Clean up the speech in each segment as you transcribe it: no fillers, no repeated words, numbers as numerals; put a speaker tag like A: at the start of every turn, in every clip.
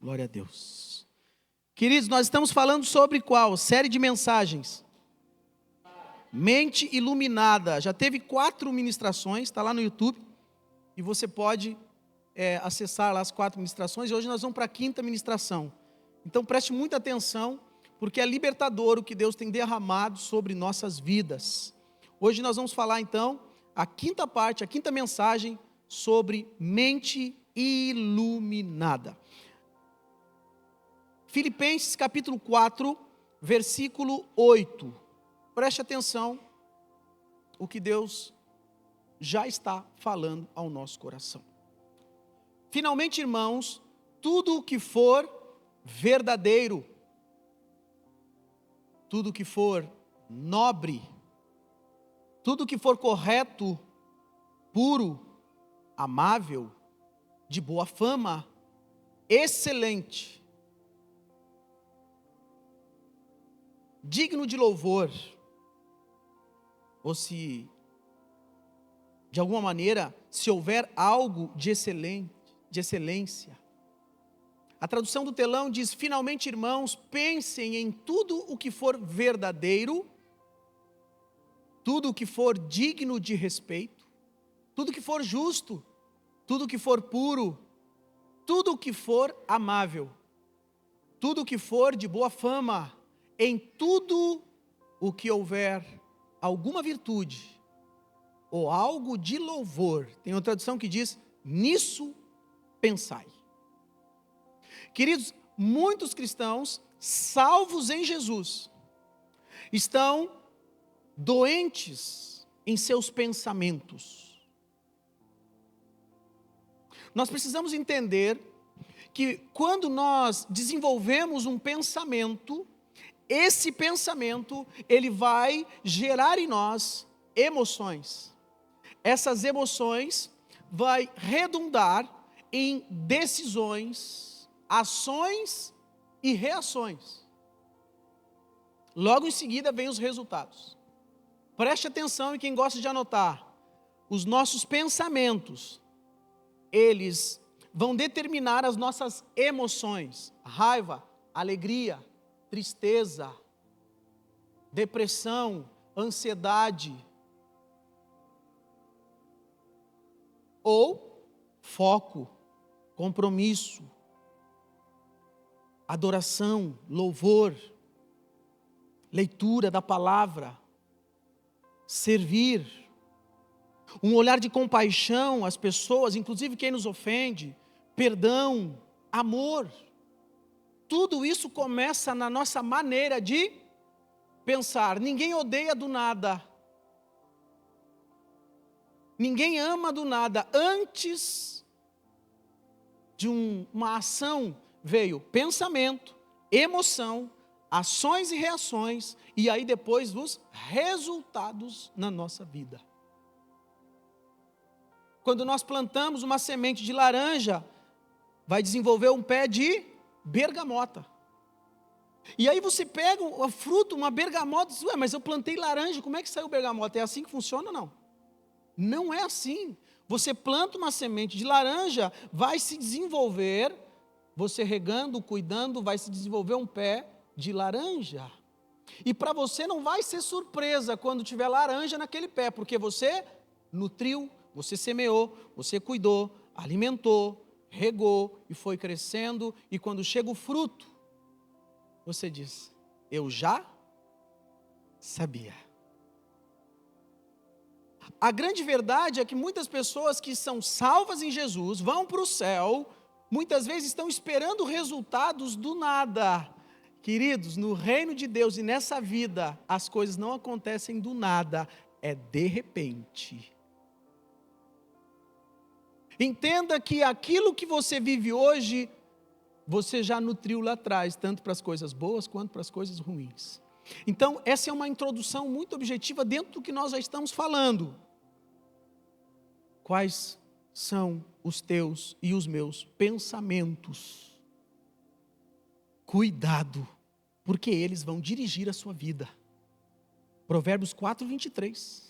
A: Glória a Deus. Queridos, nós estamos falando sobre qual? Série de mensagens. Mente iluminada. Já teve 4 ministrações, está lá no YouTube. E você pode acessar lá as 4 ministrações. E hoje nós vamos para a 5ª ministração. Então preste muita atenção, porque é libertador o que Deus tem derramado sobre nossas vidas. Hoje nós vamos falar então a 5ª parte, a 5ª mensagem sobre mente iluminada. Filipenses capítulo 4, versículo 8. Preste atenção o que Deus já está falando ao nosso coração. Finalmente, irmãos, tudo o que for verdadeiro, tudo o que for nobre, tudo o que for correto, puro, amável, de boa fama, excelente, digno de louvor, ou se, de alguma maneira, se houver algo de excelência. A tradução do telão diz: finalmente, irmãos, pensem em tudo o que for verdadeiro, tudo o que for digno de respeito, tudo o que for justo, tudo o que for puro, tudo o que for amável, tudo o que for de boa fama, em tudo o que houver alguma virtude ou algo de louvor. Tem uma tradução que diz: nisso pensai. Queridos, muitos cristãos salvos em Jesus estão doentes em seus pensamentos. Nós precisamos entender que quando nós desenvolvemos um pensamento, esse pensamento, ele vai gerar em nós emoções. Essas emoções vai redundar em decisões, ações e reações. Logo em seguida vem os resultados. Preste atenção, e quem gosta de anotar, os nossos pensamentos, eles vão determinar as nossas emoções: raiva, alegria, tristeza, depressão, ansiedade, ou foco, compromisso, adoração, louvor, leitura da palavra, servir, um olhar de compaixão às pessoas, inclusive quem nos ofende, perdão, amor. Tudo isso começa na nossa maneira de pensar. Ninguém odeia do nada. Ninguém ama do nada. Antes de uma ação veio pensamento, emoção, ações e reações, e aí depois os resultados na nossa vida. Quando nós plantamos uma semente de laranja, vai desenvolver um pé de bergamota. E aí você pega o fruto, uma bergamota, e diz: ué, mas eu plantei laranja, como é que saiu bergamota? É assim que funciona ou não? Não é assim. Você planta uma semente de laranja, vai se desenvolver, você regando, cuidando, vai se desenvolver um pé de laranja. E para você não vai ser surpresa quando tiver laranja naquele pé, porque você nutriu, você semeou, você cuidou, alimentou, regou e foi crescendo, e quando chega o fruto, você diz: eu já sabia. A grande verdade é que muitas pessoas que são salvas em Jesus, vão para o céu, muitas vezes estão esperando resultados do nada. Queridos, no reino de Deus e nessa vida, as coisas não acontecem do nada, é de repente. Entenda que aquilo que você vive hoje, você já nutriu lá atrás, tanto para as coisas boas quanto para as coisas ruins. Então, essa é uma introdução muito objetiva dentro do que nós já estamos falando. Quais são os teus e os meus pensamentos? Cuidado, porque eles vão dirigir a sua vida. Provérbios 4, 23.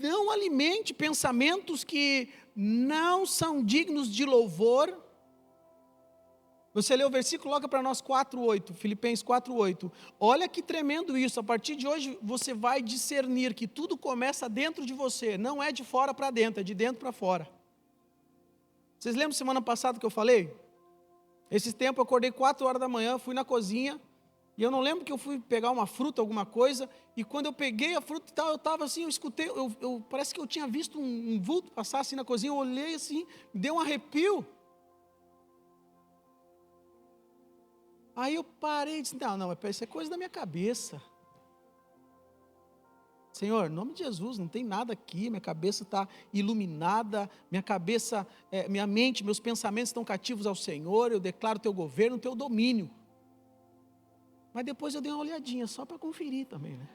A: Não alimente pensamentos que não são dignos de louvor, Você lê o versículo, coloca para nós 4:8, Filipenses 4:8. Olha que tremendo isso. A partir de hoje você vai discernir que tudo começa dentro de você, não é de fora para dentro, é de dentro para fora. Vocês lembram semana passada que eu falei? Esse tempo eu acordei 4 horas da manhã, fui na cozinha, e eu não lembro que eu fui pegar uma fruta, alguma coisa, e quando eu peguei a fruta e tal, eu estava assim, eu escutei, parece que eu tinha visto um vulto passar assim na cozinha, eu olhei assim, me deu um arrepio. Aí eu parei e disse, não, isso é coisa da minha cabeça. Senhor, em nome de Jesus, não tem nada aqui, minha cabeça está iluminada, minha mente, meus pensamentos estão cativos ao Senhor, eu declaro teu governo, teu domínio. Mas depois eu dei uma olhadinha, só para conferir também, né?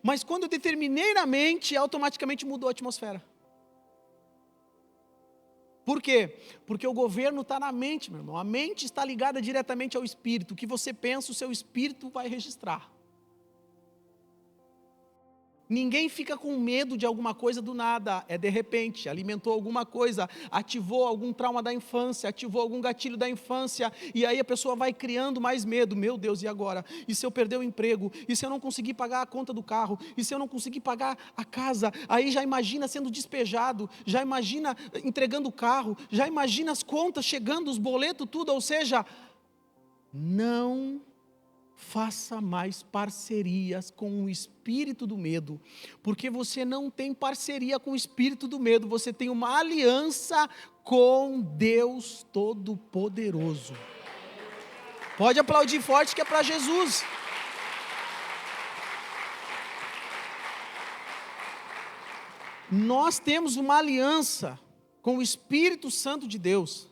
A: Mas quando eu determinei na mente, automaticamente mudou a atmosfera. Por quê? Porque o governo está na mente, meu irmão. A mente está ligada diretamente ao espírito. O que você pensa, o seu espírito vai registrar. Ninguém fica com medo de alguma coisa do nada, é de repente, alimentou alguma coisa, ativou algum trauma da infância, ativou algum gatilho da infância, e aí a pessoa vai criando mais medo. Meu Deus, e agora? E se eu perder o emprego? E se eu não conseguir pagar a conta do carro? E se eu não conseguir pagar a casa? Aí já imagina sendo despejado, já imagina entregando o carro, já imagina as contas chegando, os boletos, tudo, ou seja, não faça mais parcerias com o espírito do medo, porque você não tem parceria com o espírito do medo, você tem uma aliança com Deus Todo-Poderoso. Pode aplaudir forte que é para Jesus. Nós temos uma aliança com o Espírito Santo de Deus.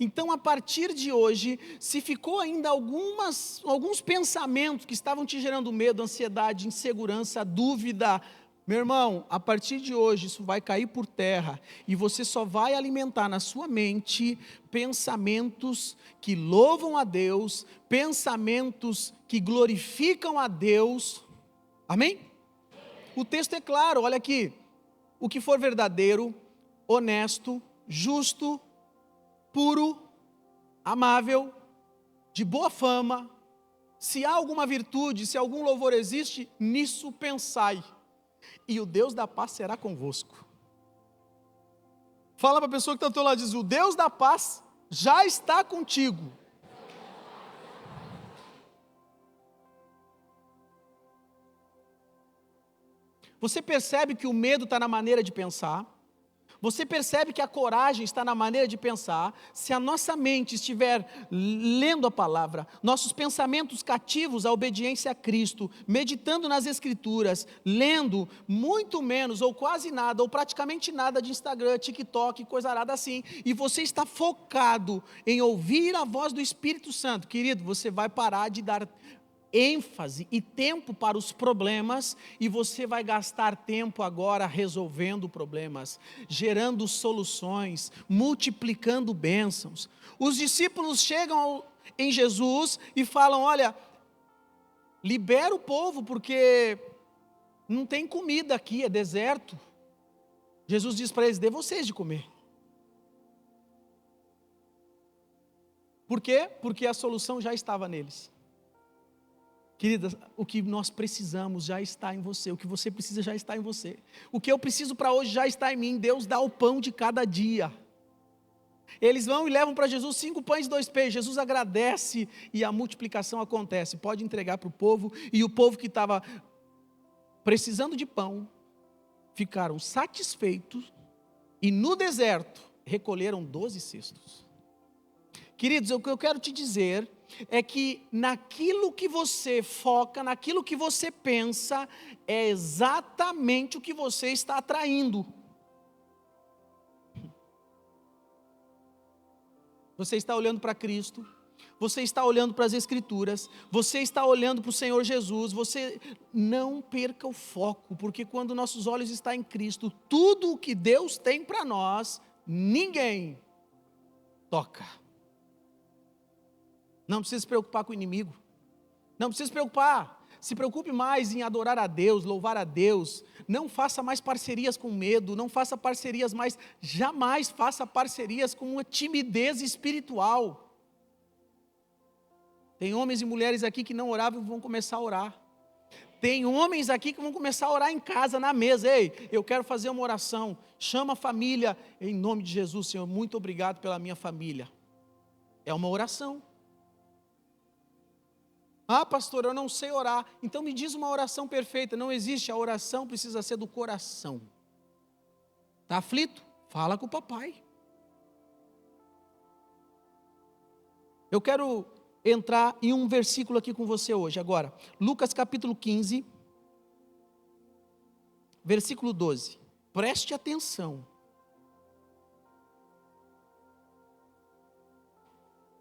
A: Então, a partir de hoje, se ficou ainda alguns pensamentos que estavam te gerando medo, ansiedade, insegurança, dúvida, meu irmão, a partir de hoje isso vai cair por terra e você só vai alimentar na sua mente pensamentos que louvam a Deus, pensamentos que glorificam a Deus. Amém? O texto é claro, olha aqui. O que for verdadeiro, honesto, justo, puro, amável, de boa fama, se há alguma virtude, se algum louvor existe, nisso pensai, e o Deus da paz será convosco. Fala para a pessoa que está ao teu lado, diz, o Deus da paz já está contigo. Você percebe que o medo está na maneira de pensar? Você percebe que a coragem está na maneira de pensar? Se a nossa mente estiver lendo a palavra, nossos pensamentos cativos à obediência a Cristo, meditando nas Escrituras, lendo muito menos ou quase nada, ou praticamente nada de Instagram, TikTok, coisa arada assim, e você está focado em ouvir a voz do Espírito Santo, querido, você vai parar de dar ênfase e tempo para os problemas, e você vai gastar tempo agora resolvendo problemas, gerando soluções, multiplicando bênçãos. Os discípulos chegam em Jesus e falam, olha, libera o povo porque não tem comida aqui, é deserto. Jesus diz para eles, dê vocês de comer. Por quê? Porque a solução já estava neles. Queridas, o que nós precisamos já está em você, o que você precisa já está em você. O que eu preciso para hoje já está em mim, Deus dá o pão de cada dia. Eles vão e levam para Jesus 5 pães e 2 peixes, Jesus agradece e a multiplicação acontece, pode entregar para o povo, e o povo que estava precisando de pão, ficaram satisfeitos, e no deserto recolheram 12 cestos. Queridos, o que eu quero te dizer é que naquilo que você foca, naquilo que você pensa, é exatamente o que você está atraindo. Você está olhando para Cristo, você está olhando para as Escrituras, você está olhando para o Senhor Jesus, você não perca o foco, porque quando nossos olhos estão em Cristo, tudo o que Deus tem para nós, ninguém toca. Não precisa se preocupar com o inimigo. Não precisa se preocupar. Se preocupe mais em adorar a Deus, louvar a Deus. Não faça mais parcerias com medo, não faça parcerias mais, jamais faça parcerias com uma timidez espiritual. Tem homens e mulheres aqui que não oravam e vão começar a orar. Tem homens aqui que vão começar a orar em casa, na mesa. Ei, eu quero fazer uma oração. Chama a família. Em nome de Jesus, Senhor, muito obrigado pela minha família. É uma oração. Ah, pastor, eu não sei orar. Então me diz uma oração perfeita. Não existe, a oração precisa ser do coração. Está aflito? Fala com o papai. Eu quero entrar em um versículo aqui com você hoje, agora. Lucas capítulo 15, versículo 12. Preste atenção.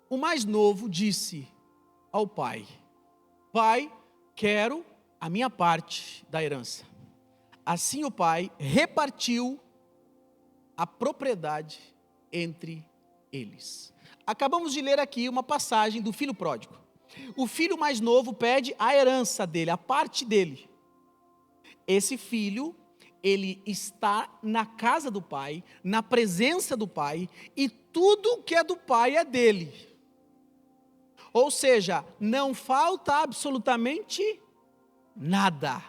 A: O mais novo disse ao pai: Pai, quero a minha parte da herança. Assim o pai repartiu a propriedade entre eles. Acabamos de ler aqui uma passagem do filho pródigo. O filho mais novo pede a herança dele, a parte dele. Esse filho, ele está na casa do pai, na presença do pai, e tudo que é do pai é dele. Ou seja, não falta absolutamente nada.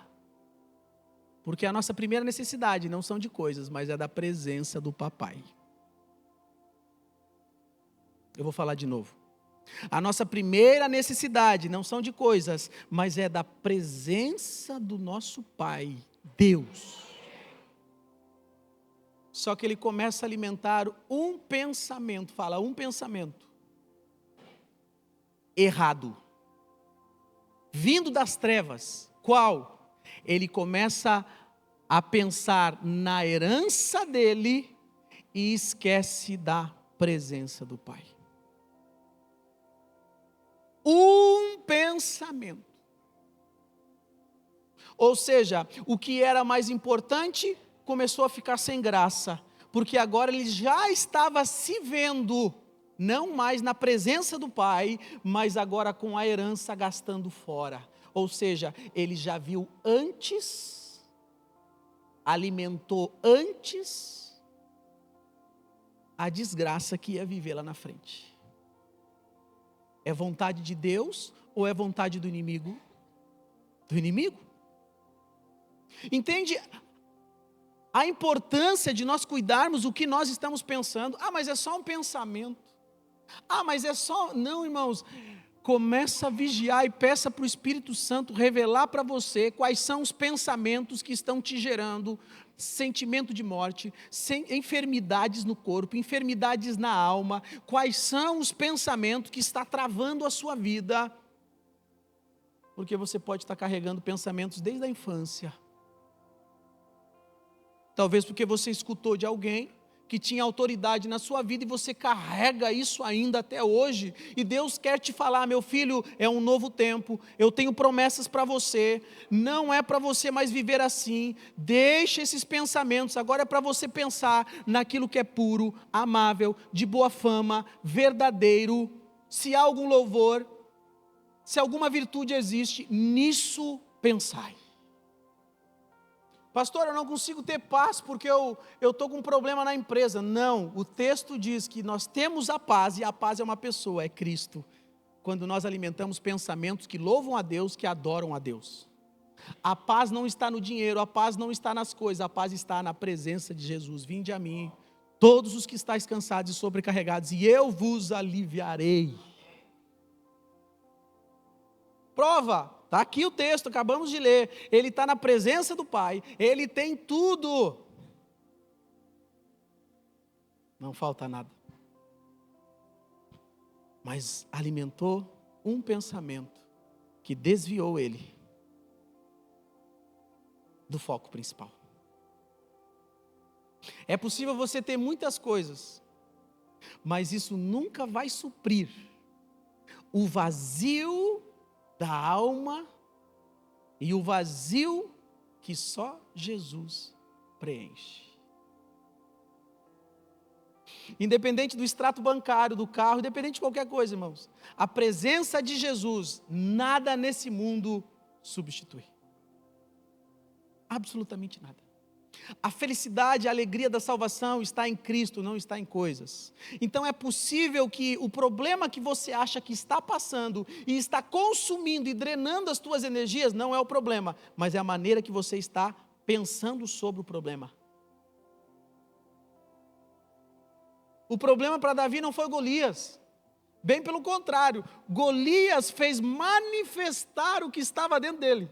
A: Porque a nossa primeira necessidade não são de coisas, mas é da presença do papai. Eu vou falar de novo. A nossa primeira necessidade não são de coisas, mas é da presença do nosso Pai, Deus. Só que ele começa a alimentar um pensamento, fala um pensamento errado, vindo das trevas. Qual? Ele começa a pensar na herança dele e esquece da presença do Pai. Um pensamento. Ou seja, o que era mais importante começou a ficar sem graça, porque agora ele já estava se vendo, não mais na presença do Pai, mas agora com a herança gastando fora. Ou seja, ele já viu antes, alimentou antes a desgraça que ia viver lá na frente. É vontade de Deus ou é vontade do inimigo? Do inimigo. Entende a importância de nós cuidarmos o que nós estamos pensando? Ah, mas é só um pensamento. Ah, mas é só... Não, irmãos. Começa a vigiar e peça para o Espírito Santo revelar para você quais são os pensamentos que estão te gerando sentimento de morte, enfermidades no corpo, enfermidades na alma. Quais são os pensamentos que está travando a sua vida? Porque você pode estar carregando pensamentos desde a infância. Talvez porque você escutou de alguém que tinha autoridade na sua vida e você carrega isso ainda até hoje. E Deus quer te falar: meu filho, é um novo tempo, eu tenho promessas para você, não é para você mais viver assim, deixa esses pensamentos, agora é para você pensar naquilo que é puro, amável, de boa fama, verdadeiro. Se há algum louvor, se alguma virtude existe, nisso pensai. Pastor, eu não consigo ter paz porque eu estou com um problema na empresa. Não, o texto diz que nós temos a paz, e a paz é uma pessoa, é Cristo. Quando nós alimentamos pensamentos que louvam a Deus, que adoram a Deus. A paz não está no dinheiro, a paz não está nas coisas, a paz está na presença de Jesus. Vinde a mim, todos os que estáis cansados e sobrecarregados, e eu vos aliviarei. Prova. Está aqui o texto, acabamos de ler. Ele está na presença do Pai. Ele tem tudo. Não falta nada. Mas alimentou um pensamento que desviou ele do foco principal. É possível você ter muitas coisas, mas isso nunca vai suprir o vazio da alma e o vazio que só Jesus preenche. Independente do extrato bancário, do carro, independente de qualquer coisa, irmãos, a presença de Jesus, nada nesse mundo substitui. Absolutamente nada. A felicidade, a alegria da salvação está em Cristo, não está em coisas. Então é possível que o problema que você acha que está passando e está consumindo e drenando as tuas energias, não é o problema, mas é a maneira que você está pensando sobre o problema. O problema para Davi não foi Golias, bem pelo contrário, Golias fez manifestar o que estava dentro dele.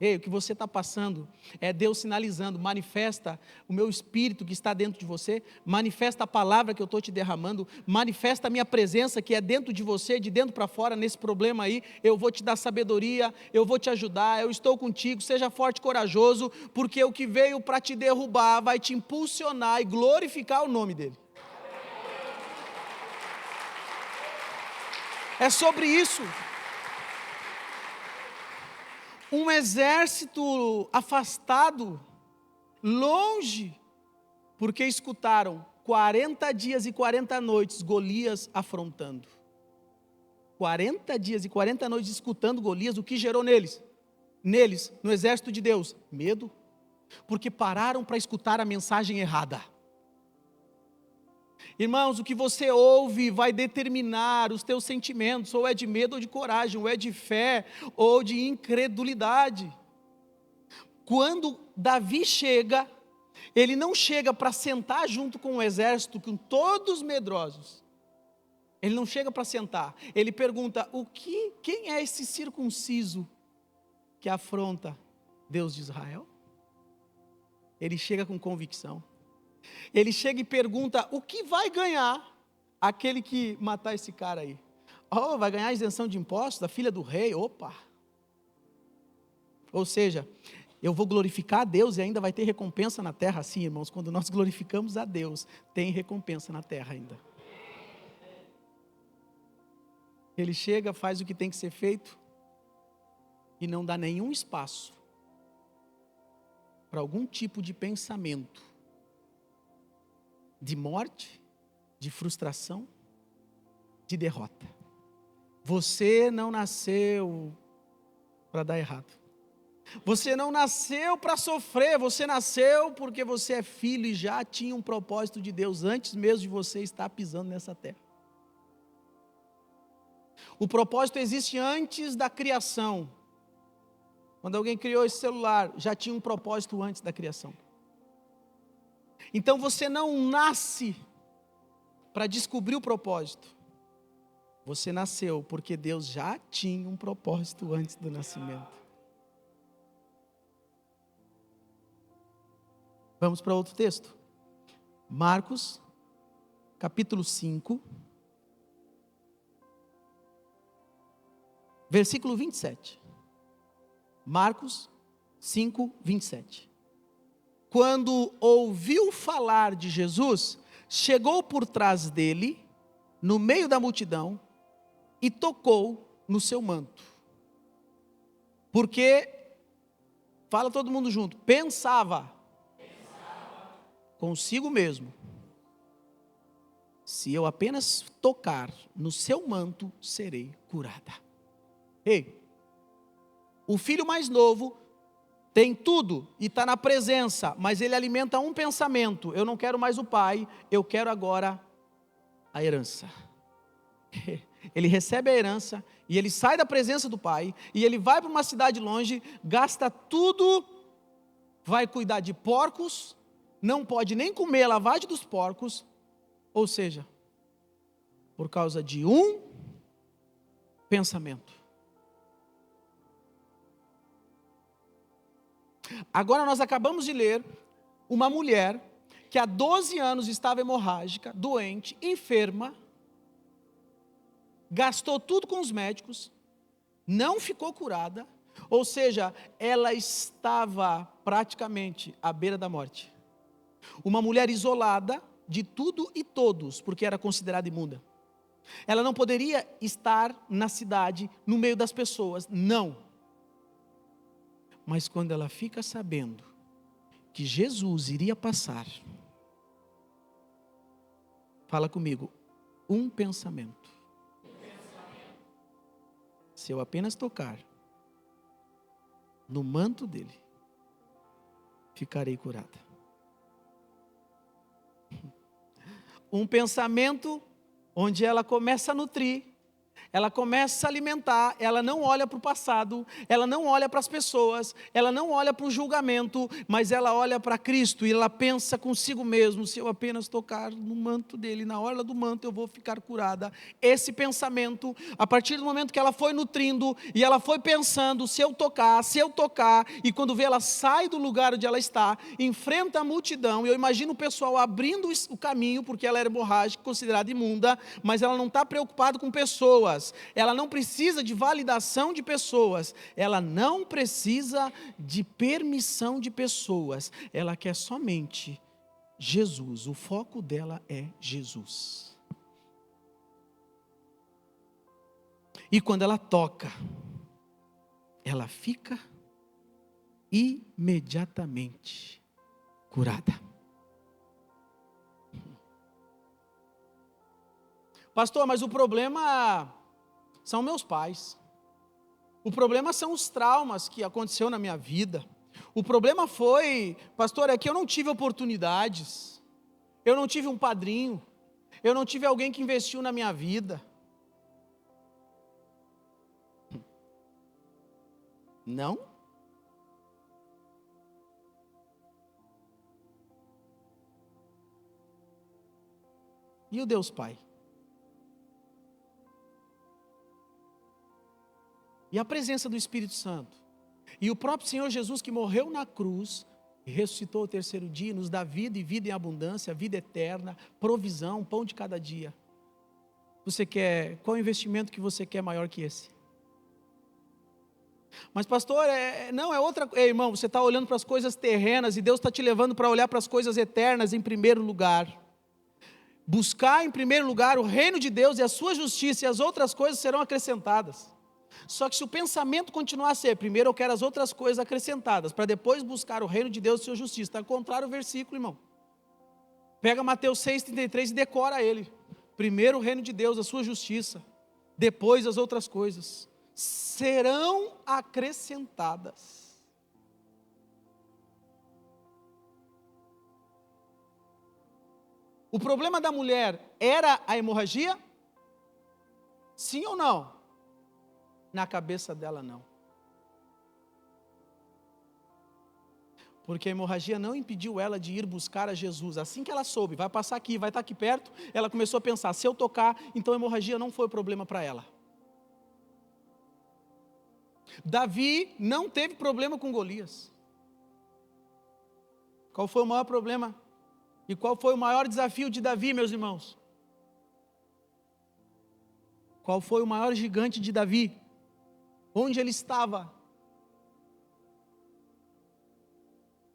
A: Ei, o que você está passando é Deus sinalizando, manifesta o meu espírito que está dentro de você, manifesta a palavra que eu estou te derramando, manifesta a minha presença que é dentro de você, de dentro para fora, nesse problema aí, eu vou te dar sabedoria, eu vou te ajudar, eu estou contigo, seja forte e corajoso, porque o que veio para te derrubar vai te impulsionar e glorificar o nome dEle. É sobre isso. Um exército afastado, longe, porque escutaram 40 dias e 40 noites Golias afrontando. 40 dias e 40 noites escutando Golias, o que gerou neles? Neles, no exército de Deus, medo, porque pararam para escutar a mensagem errada. Irmãos, o que você ouve vai determinar os teus sentimentos, ou é de medo ou de coragem, ou é de fé ou de incredulidade. Quando Davi chega, ele não chega para sentar junto com o exército, com todos medrosos. Ele não chega para sentar, ele pergunta, quem é esse circunciso que afronta Deus de Israel? Ele chega com convicção. Ele chega e pergunta, o que vai ganhar aquele que matar esse cara aí? Oh, vai ganhar isenção de impostos da filha do rei, opa! Ou seja, eu vou glorificar a Deus e ainda vai ter recompensa na terra. Sim, irmãos, quando nós glorificamos a Deus, tem recompensa na terra ainda. Ele chega, faz o que tem que ser feito e não dá nenhum espaço para algum tipo de pensamento de morte, de frustração, de derrota. Você não nasceu para dar errado. Você não nasceu para sofrer, você nasceu porque você é filho e já tinha um propósito de Deus antes mesmo de você estar pisando nessa terra. O propósito existe antes da criação. Quando alguém criou esse celular, já tinha um propósito antes da criação. Então você não nasce para descobrir o propósito. Você nasceu porque Deus já tinha um propósito antes do nascimento. Vamos para outro texto. Marcos, capítulo 5, versículo 27. Marcos 5, 27. Quando ouviu falar de Jesus, chegou por trás dele, no meio da multidão, e tocou no seu manto. Porque, fala todo mundo junto, pensava consigo mesmo, se eu apenas tocar no seu manto, serei curada. Ei, o filho mais novo tem tudo e está na presença, mas ele alimenta um pensamento, eu não quero mais o pai, eu quero agora a herança. Ele recebe a herança e ele sai da presença do pai, e ele vai para uma cidade longe, gasta tudo, vai cuidar de porcos, não pode nem comer a lavagem dos porcos, ou seja, por causa de um pensamento. Agora nós acabamos de ler uma mulher que há 12 anos estava hemorrágica, doente, enferma, gastou tudo com os médicos, não ficou curada, ou seja, ela estava praticamente à beira da morte. Uma mulher isolada de tudo e todos, porque era considerada imunda. Ela não poderia estar na cidade, no meio das pessoas, não. Mas quando ela fica sabendo que Jesus iria passar, fala comigo, um pensamento. se eu apenas tocar no manto dele, ficarei curada. Um pensamento onde ela começa a nutrir, ela começa a alimentar, ela não olha para o passado, ela não olha para as pessoas, ela não olha para o julgamento, mas ela olha para Cristo e ela pensa consigo mesmo, se eu apenas tocar no manto dele, na orla do manto eu vou ficar curada. Esse pensamento, a partir do momento que ela foi nutrindo e ela foi pensando, se eu tocar, e quando vê ela sai do lugar onde ela está, enfrenta a multidão, e eu imagino o pessoal abrindo o caminho, porque ela era hemorrágica, considerada imunda, mas ela não está preocupada com pessoas. Ela não precisa de validação de pessoas, ela não precisa de permissão de pessoas, ela quer somente Jesus, o foco dela é Jesus. E quando ela toca, ela fica imediatamente curada. Pastor, mas o problema são meus pais. O problema são os traumas que aconteceu na minha vida. O problema foi, pastor, é que eu não tive oportunidades. Eu não tive um padrinho. Eu não tive alguém que investiu na minha vida. Não? E o Deus Pai? E a presença do Espírito Santo. E o próprio Senhor Jesus que morreu na cruz, e ressuscitou ao terceiro dia, nos dá vida e vida em abundância, vida eterna, provisão, pão de cada dia. Você quer, qual investimento que você quer maior que esse? Mas pastor, não é outra coisa. Irmão, você está olhando para as coisas terrenas e Deus está te levando para olhar para as coisas eternas em primeiro lugar. Buscar em primeiro lugar o reino de Deus e a sua justiça, e as outras coisas serão acrescentadas. Só que se o pensamento continuar a ser, primeiro eu quero as outras coisas acrescentadas, para depois buscar o reino de Deus e sua justiça, está ao contrário o versículo, irmão. Pega Mateus 6,33 e decora ele. Primeiro o reino de Deus, a sua justiça, depois as outras coisas serão acrescentadas. O problema da mulher era a hemorragia? Sim ou não? Na cabeça dela não. Porque a hemorragia não impediu ela de ir buscar a Jesus. Assim que ela soube, vai passar aqui, vai estar aqui perto, ela começou a pensar, se eu tocar, então a hemorragia não foi problema para ela. Davi não teve problema com Golias. Qual foi o maior problema? E qual foi o maior desafio de Davi, meus irmãos? Qual foi o maior gigante de Davi? Onde ele estava?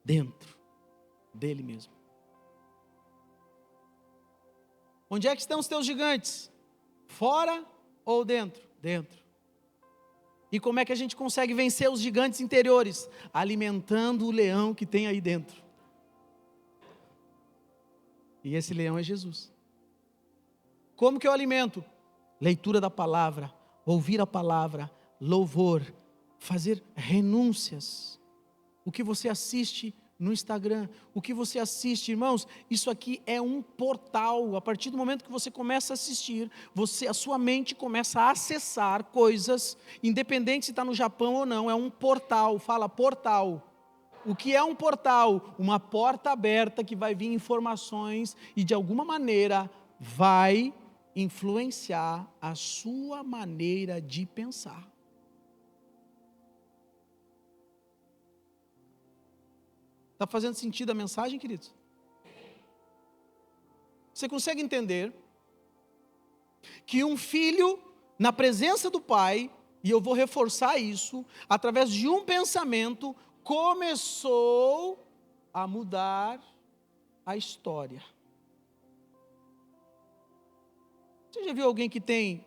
A: Dentro dele mesmo. Onde é que estão os teus gigantes? Fora ou dentro? Dentro. E como é que a gente consegue vencer os gigantes interiores? Alimentando o leão que tem aí dentro. E esse leão é Jesus. Como que eu alimento? Leitura da palavra, ouvir a palavra, louvor, fazer renúncias. O que você assiste no Instagram, o que você assiste, irmãos, isso aqui é um portal. A partir do momento que você começa a assistir, a sua mente começa a acessar coisas, independente se está no Japão ou não, é um portal, fala portal. O que é um portal? Uma porta aberta que vai vir informações e de alguma maneira vai influenciar a sua maneira de pensar. Está fazendo sentido a mensagem, queridos? Você consegue entender que um filho, na presença do pai, e eu vou reforçar isso, através de um pensamento, começou a mudar a história. Você já viu alguém que tem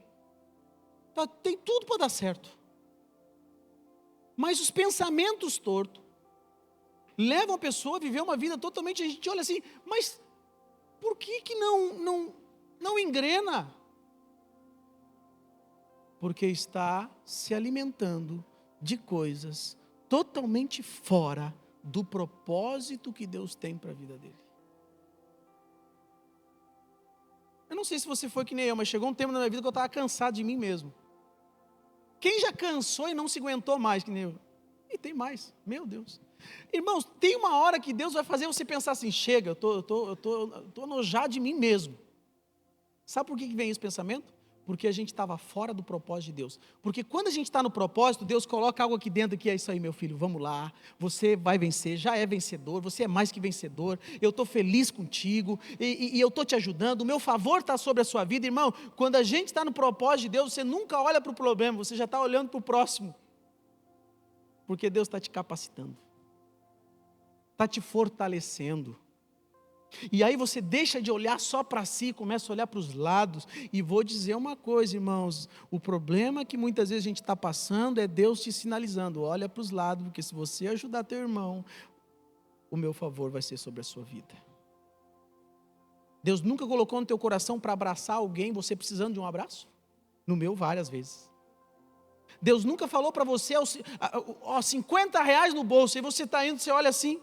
A: tudo para dar certo, mas os pensamentos tortos levam a pessoa a viver uma vida totalmente, a gente olha assim, mas por que não engrena? Porque está se alimentando de coisas totalmente fora do propósito que Deus tem para a vida dele. Eu não sei se você foi que nem eu, mas chegou um tempo na minha vida que eu estava cansado de mim mesmo. Quem já cansou e não se aguentou mais que nem eu? E tem mais, meu Deus. Irmãos, tem uma hora que Deus vai fazer você pensar assim, chega, eu tô enojado de mim mesmo. Sabe por que vem esse pensamento? Porque a gente estava fora do propósito de Deus. Porque quando a gente está no propósito, Deus coloca algo aqui dentro que é isso aí, meu filho, vamos lá, você vai vencer, já é vencedor, você é mais que vencedor, eu estou feliz contigo, e eu estou te ajudando, o meu favor está sobre a sua vida, irmão. Quando a gente está no propósito de Deus, você nunca olha para o problema, você já está olhando para o próximo. Porque Deus está te capacitando, está te fortalecendo. E aí você deixa de olhar só para si, começa a olhar para os lados. E vou dizer uma coisa, irmãos, o problema que muitas vezes a gente está passando é Deus te sinalizando, olha para os lados, porque se você ajudar teu irmão, o meu favor vai ser sobre a sua vida. Deus nunca colocou no teu coração para abraçar alguém, você precisando de um abraço? No meu, várias vezes. Deus nunca falou para você, ó, 50 reais no bolso, e você está indo, você olha assim.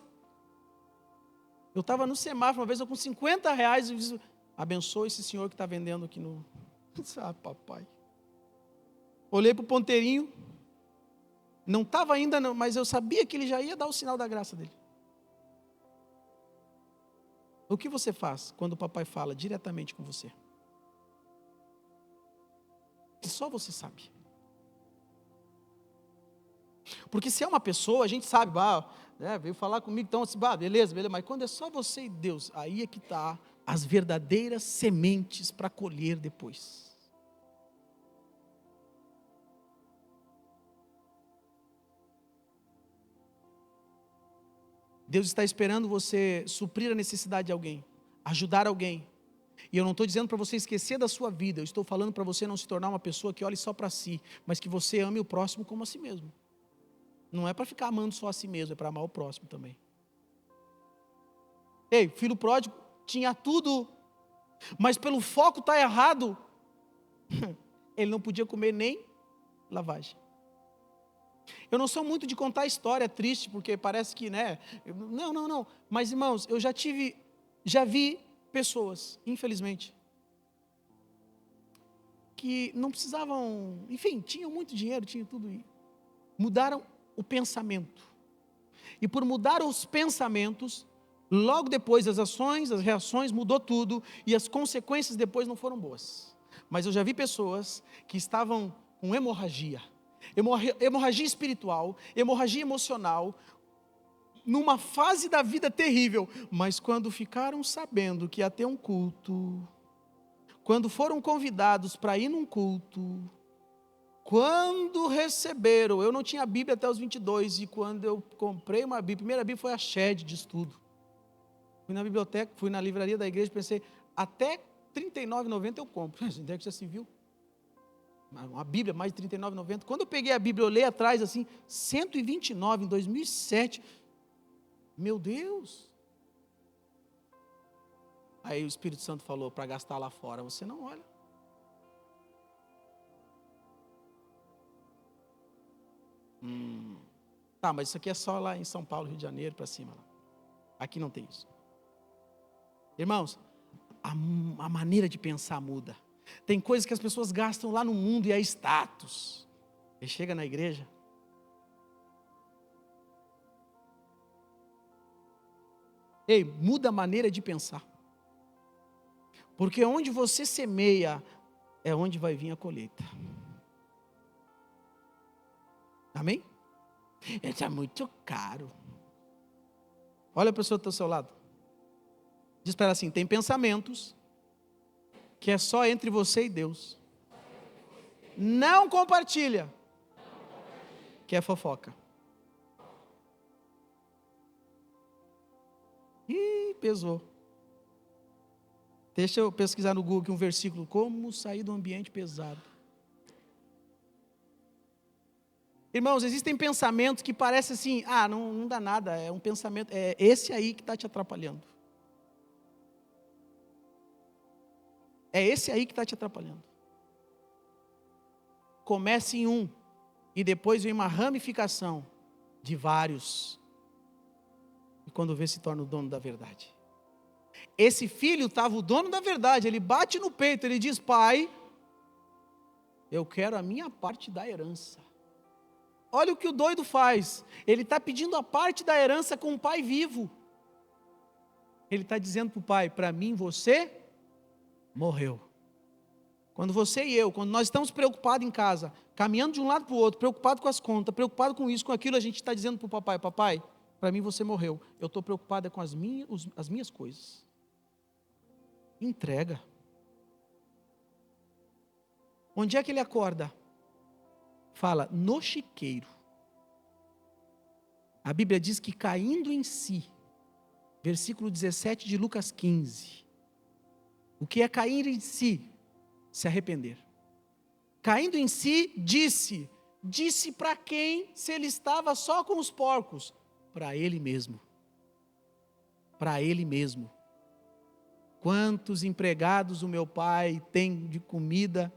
A: Eu estava no semáforo uma vez, eu com 50 reais, eu disse, abençoa esse senhor que está vendendo aqui no... Ah, papai. Olhei para o ponteirinho, não estava ainda, não, mas eu sabia que ele já ia dar o sinal da graça dele. O que você faz quando o papai fala diretamente com você? Que só você sabe. Porque se é uma pessoa, a gente sabe, veio falar comigo, então assim, beleza, mas quando é só você e Deus, aí é que está as verdadeiras sementes para colher depois. Deus está esperando você suprir a necessidade de alguém, ajudar alguém. E eu não estou dizendo para você esquecer da sua vida, eu estou falando para você não se tornar uma pessoa que olhe só para si, mas que você ame o próximo como a si mesmo. Não é para ficar amando só a si mesmo, é para amar o próximo também. Ei, filho pródigo tinha tudo, mas pelo foco está errado, ele não podia comer nem lavagem. Eu não sou muito de contar história triste, porque parece que, né? Não. Mas, irmãos, eu já vi pessoas, infelizmente, que não precisavam, enfim, tinham muito dinheiro, tinham tudo isso. Mudaram o pensamento. E por mudar os pensamentos, logo depois as ações, as reações, mudou tudo, e as consequências depois não foram boas. Mas eu já vi pessoas que estavam com hemorragia espiritual, hemorragia emocional, numa fase da vida terrível, mas quando ficaram sabendo que ia ter um culto, quando foram convidados para ir num culto, quando receberam, eu não tinha Bíblia até os 22, e quando eu comprei uma Bíblia, a primeira Bíblia foi a Shed de estudo. Fui na biblioteca, fui na livraria da igreja, pensei, até R$ 39,90 eu compro. Onde é que já se viu? Uma Bíblia, mais de R$ 39,90. Quando eu peguei a Bíblia, eu olhei atrás assim, 129 em 2007. Meu Deus! Aí o Espírito Santo falou, para gastar lá fora, você não olha. Tá, mas isso aqui é só lá em São Paulo, Rio de Janeiro, para cima. Lá. Aqui não tem isso. Irmãos, a maneira de pensar muda. Tem coisas que as pessoas gastam lá no mundo e é status. E chega na igreja. Ei, muda a maneira de pensar. Porque onde você semeia, é onde vai vir a colheita. Amém? Isso é muito caro. Olha a pessoa que está ao seu lado. Diz para ela assim, tem pensamentos que é só entre você e Deus. Não compartilha. Que é fofoca. Ih, pesou. Deixa eu pesquisar no Google aqui um versículo. Como sair do ambiente pesado. Irmãos, existem pensamentos que parecem assim, não dá nada, é um pensamento, é esse aí que está te atrapalhando. É esse aí que está te atrapalhando. começa em um, e depois vem uma ramificação de vários. E quando vê, se torna o dono da verdade. Esse filho estava o dono da verdade, ele bate no peito, ele diz: pai, eu quero a minha parte da herança. Olha o que o doido faz, ele está pedindo a parte da herança com o pai vivo. Ele está dizendo para o pai: para mim você morreu. Quando você e eu, quando nós estamos preocupados em casa, caminhando de um lado para o outro, preocupado com as contas, preocupado com isso, com aquilo, a gente está dizendo para o papai: papai, para mim você morreu, eu estou preocupado com as minhas coisas. Entrega. Onde é que ele acorda? Fala, no chiqueiro. A Bíblia diz que caindo em si, versículo 17 de Lucas 15. O que é cair em si? Se arrepender. Caindo em si, disse para quem, se ele estava só com os porcos? Para ele mesmo. Para ele mesmo. Quantos empregados o meu pai tem de comida?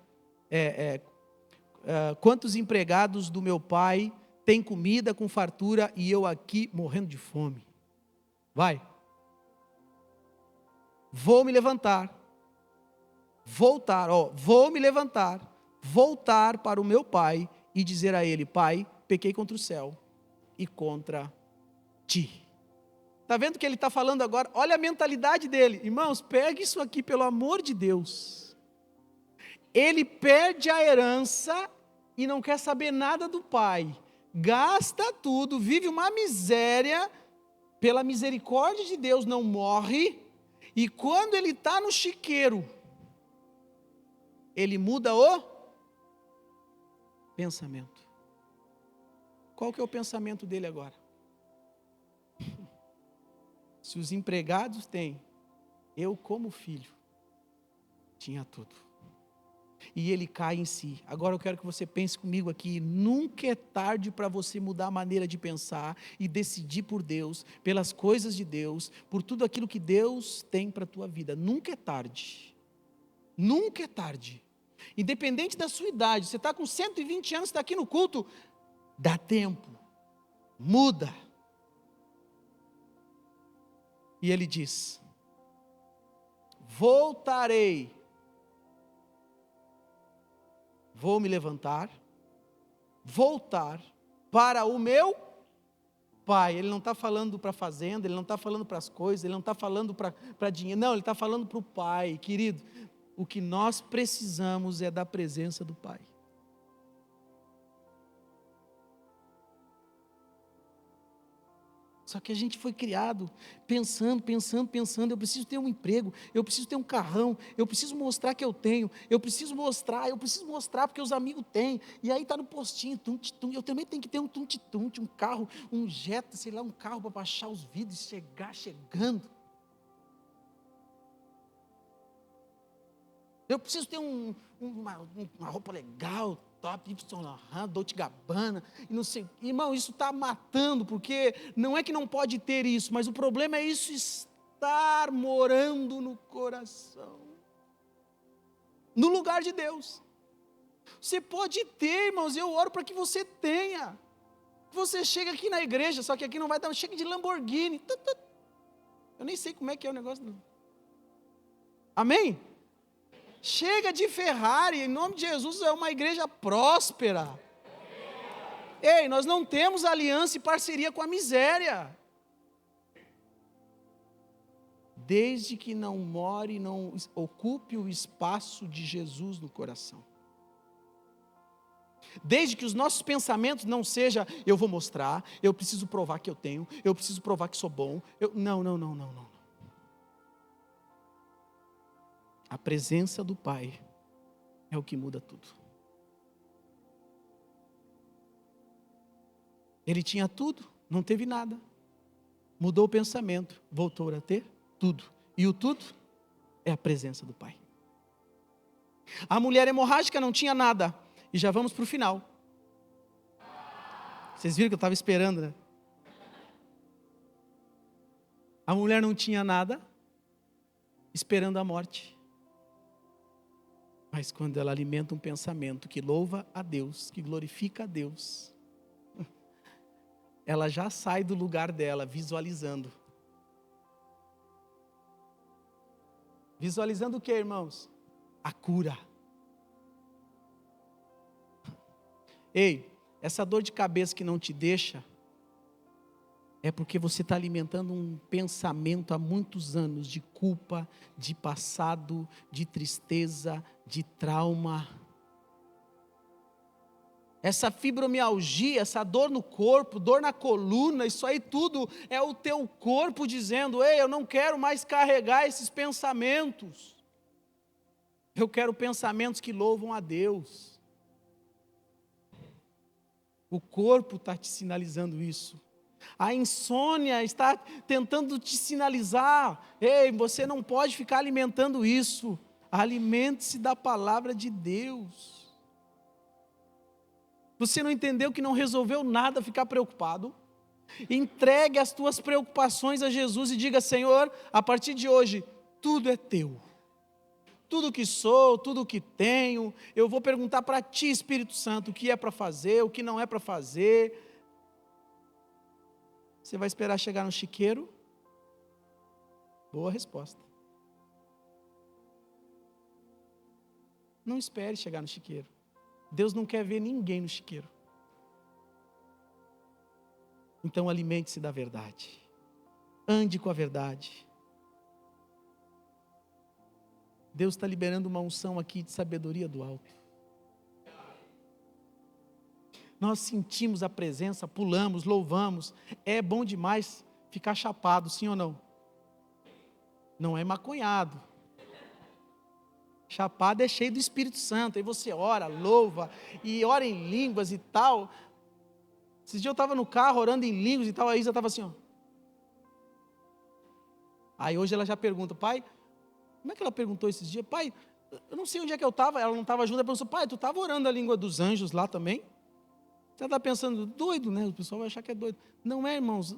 A: Quantos empregados do meu pai tem comida com fartura e eu aqui morrendo de fome? Vai. Vou me levantar. Vou me levantar, voltar para o meu pai e dizer a ele: pai, pequei contra o céu e contra ti. Está vendo o que ele está falando agora? Olha a mentalidade dele. Irmãos, pegue isso aqui pelo amor de Deus. Ele perde a herança e não quer saber nada do pai. Gasta tudo, vive uma miséria, pela misericórdia de Deus não morre. E quando ele está no chiqueiro, ele muda o pensamento. Qual que é o pensamento dele agora? Se os empregados têm, eu como filho, tinha tudo. E ele cai em si. Agora eu quero que você pense comigo aqui, nunca é tarde para você mudar a maneira de pensar e decidir por Deus, pelas coisas de Deus, por tudo aquilo que Deus tem para a tua vida. Nunca é tarde. Nunca é tarde. Independente da sua idade, você está com 120 anos, está aqui no culto, dá tempo, muda. E ele diz: voltarei, vou me levantar, voltar para o meu pai. Ele não está falando para a fazenda, ele não está falando para as coisas, ele não está falando para dinheiro, não, ele está falando para o pai. Querido, o que nós precisamos é da presença do pai. Só que a gente foi criado pensando, eu preciso ter um emprego, eu preciso ter um carrão, eu preciso mostrar que eu tenho, eu preciso mostrar porque os amigos têm, e aí está no postinho, eu também tenho que ter um tum-tum-tum, um carro, um Jetta, sei lá, um carro para baixar os vidros e chegar chegando. Eu preciso ter uma roupa legal, top, Dolce & Gabbana, e não sei. Irmão, isso está matando, porque não é que não pode ter isso, mas o problema é isso estar morando no coração, no lugar de Deus. Você pode ter, irmãos, eu oro para que você tenha. Você chega aqui na igreja, só que aqui não vai dar, chega de Lamborghini. Eu nem sei como é que é o negócio. Amém? Chega de Ferrari, em nome de Jesus, é uma igreja próspera. Ei, nós não temos aliança e parceria com a miséria. Desde que não more, não ocupe o espaço de Jesus no coração. Desde que os nossos pensamentos não sejam, eu vou mostrar, eu preciso provar que eu tenho, eu preciso provar que sou bom. Não. A presença do Pai é o que muda tudo. Ele tinha tudo, não teve nada. Mudou o pensamento, voltou a ter tudo. E o tudo é a presença do Pai. A mulher hemorrágica não tinha nada. E já vamos para o final. Vocês viram que eu estava esperando, né? A mulher não tinha nada, esperando a morte. Mas quando ela alimenta um pensamento que louva a Deus, que glorifica a Deus, ela já sai do lugar dela visualizando. Visualizando o que, irmãos? A cura. Ei, essa dor de cabeça que não te deixa, é porque você está alimentando um pensamento há muitos anos de culpa, de passado, de tristeza, de trauma. Essa fibromialgia, essa dor no corpo, dor na coluna, isso aí tudo é o teu corpo dizendo: ei, eu não quero mais carregar esses pensamentos. Eu quero pensamentos que louvam a Deus. O corpo está te sinalizando isso. A insônia está tentando te sinalizar: ei, você não pode ficar alimentando isso. Alimente-se da palavra de Deus. Você não entendeu que não resolveu nada ficar preocupado? Entregue as tuas preocupações a Jesus e diga: Senhor, a partir de hoje, tudo é teu. Tudo que sou, tudo que tenho, eu vou perguntar para Ti, Espírito Santo, o que é para fazer, o que não é para fazer. Você vai esperar chegar no chiqueiro? Boa resposta. Não espere chegar no chiqueiro. Deus não quer ver ninguém no chiqueiro. Então alimente-se da verdade. Ande com a verdade. Deus está liberando uma unção aqui de sabedoria do alto. Nós sentimos a presença, pulamos, louvamos. É bom demais ficar chapado, sim ou não? Não é maconhado. Chapado é cheio do Espírito Santo. Aí você ora, louva, e ora em línguas e tal. Esses dias eu estava no carro orando em línguas e tal, a Isa estava assim, ó. Aí hoje ela já pergunta: pai, como é que ela perguntou esses dias? Pai, eu não sei onde é que eu estava. Ela não estava junto, ela perguntou: pai, tu estava orando a língua dos anjos lá também? Você está pensando, doido, né? O pessoal vai achar que é doido. Não é, irmãos.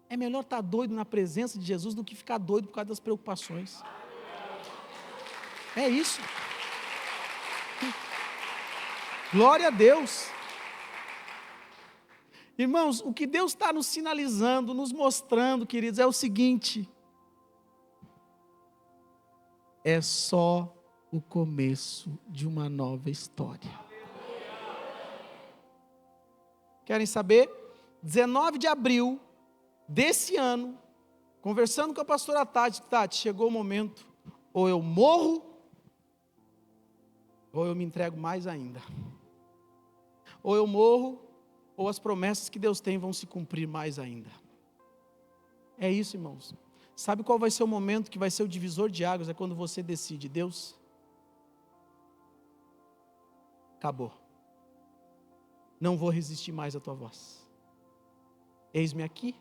A: É melhor estar doido na presença de Jesus do que ficar doido por causa das preocupações. É isso. Glória a Deus. Irmãos, o que Deus está nos sinalizando, nos mostrando, queridos, é o seguinte: é só o começo de uma nova história. Querem saber? 19 de abril desse ano, conversando com a pastora Tati, chegou o momento, ou eu morro, ou eu me entrego mais ainda. Ou eu morro, ou as promessas que Deus tem vão se cumprir mais ainda. É isso, irmãos. Sabe qual vai ser o momento que vai ser o divisor de águas? É quando você decide: Deus, acabou. Não vou resistir mais à tua voz. Eis-me aqui.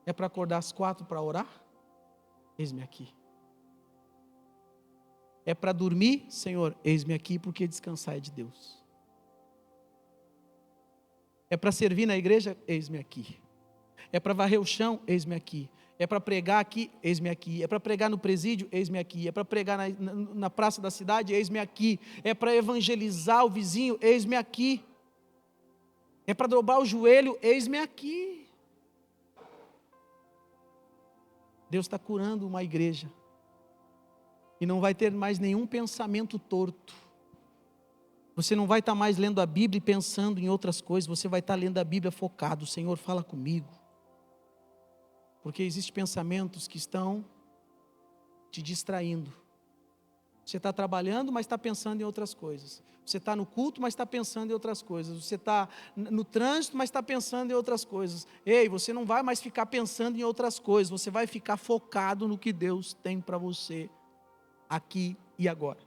A: É para acordar às 4 para orar? Eis-me aqui. É para dormir? Senhor, eis-me aqui, porque descansar é de Deus. É para servir na igreja? Eis-me aqui. É para varrer o chão? Eis-me aqui. É para pregar aqui? Eis-me aqui. É para pregar no presídio? Eis-me aqui. É para pregar na praça da cidade? Eis-me aqui. É para evangelizar o vizinho? Eis-me aqui. É para dobrar o joelho? Eis-me aqui. Deus está curando uma igreja. E não vai ter mais nenhum pensamento torto. Você não vai estar mais lendo a Bíblia e pensando em outras coisas. Você vai estar lendo a Bíblia focado. Senhor, fala comigo. Porque existem pensamentos que estão te distraindo. Você está trabalhando, mas está pensando em outras coisas. Você está no culto, mas está pensando em outras coisas. Você está no trânsito, mas está pensando em outras coisas. Ei, você não vai mais ficar pensando em outras coisas. Você vai ficar focado no que Deus tem para você, aqui e agora.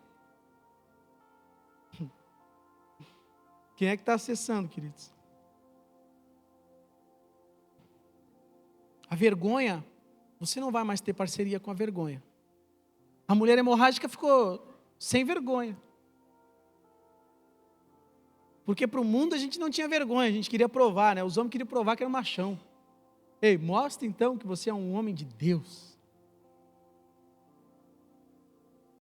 A: Quem é que está acessando, queridos? A vergonha, você não vai mais ter parceria com a vergonha. A mulher hemorrágica ficou sem vergonha. Porque para o mundo a gente não tinha vergonha, a gente queria provar, né? Os homens queriam provar que era machão. Ei, mostra então que você é um homem de Deus.